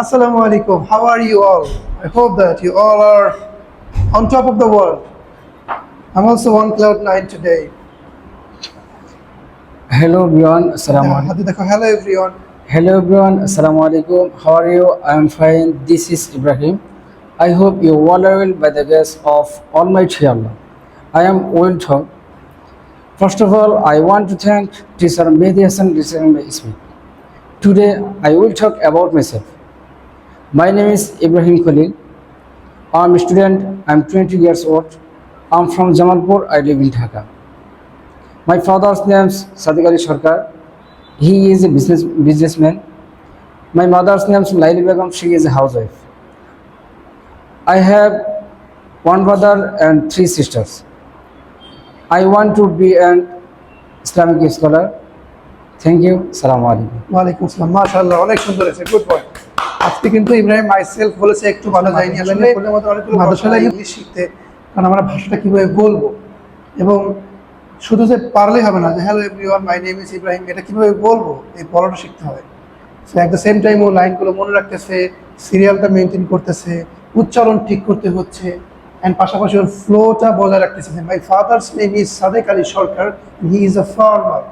Assalamu alaikum. How are you all? I hope that you all are on top of the world. I'm also on cloud nine today. Hello everyone, Assalamu alaikum. হাতে দেখো, hello everyone. Hello everyone, Assalamu alaikum. How are you? I am fine. This is Ibrahim. I hope you all are well by the grace of Almighty Allah. I am well taught. First of all, I want to thank Teacher Mehdi Hassan listening my speech. Today, I will talk about myself. My name is Ibrahim Khalil. I'm a student. I'm 20 years old. I'm from Jamalpur. I live in Dhaka. My father's name is Sadiq Ali Sarkar. He is a businessman. My mother's name is Laili Begum. She is a housewife. I have one brother and 3 sisters. I want to be an Islamic scholar. Thank you. Assalamu alaikum. ওয়ালাইকুম আসসালাম। মাশাআল্লাহ, অনেক সুন্দর হয়েছে, good point. আজকে কিন্তু Ibrahim myself বলেছে একটু ভালো যায়নি আসলে মাদ্রাসা লাগে ইংলিশ শিখতে, কারণ আমরা ভাষাটা কিভাবে বলবো এবং শুধু যে পারলেই হবে না যে hello everyone my name is Ibrahim, এটা কিভাবে বলবো এই বলাটা শিখতে হবে। So at the same time ও লাইনগুলো মনে রাখতেছে, সিরিয়ালটা মেনটেন করতেছে, উচ্চারণ ঠিক করতে হচ্ছে, অ্যান্ড পাশাপাশি ওর ফ্লোটা বজায় রাখতেছে। মাই father's name is Sadek Ali Sarkar, he is a farmer.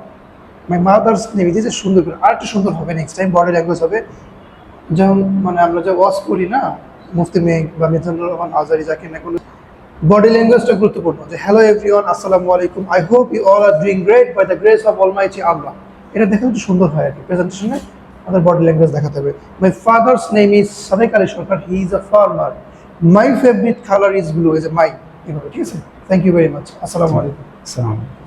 My mother's name is, সুন্দর করে আর একটু সুন্দর হবে, নেক্সট টাইম বডি ল্যাঙ্গুয়েজ হবে। যেমন মানে আমরা যে ওয়াজ করি না, মুফতি মেঘ বা মিজানুর রহমান আজারি, যাকে না কোনো বডি ল্যাঙ্গুয়েজটা গুরুত্বপূর্ণ। যে হ্যালো এভরিওয়ান, আসসালামু আলাইকুম, I hope you all are doing great by the grace of almighty Allah. এটা দেখে একটু সুন্দর হয় আর কি, প্রেজেন্টেশনে আমাদের বডি ল্যাঙ্গুয়েজ দেখাতে হবে। My father's name is Sadek Ali Sarkar, he is a farmer. My favourite colour is blue, is a my, ঠিক আছে। Thank you very much. আসসালামু আলাইকুম। Assalamu alaikum.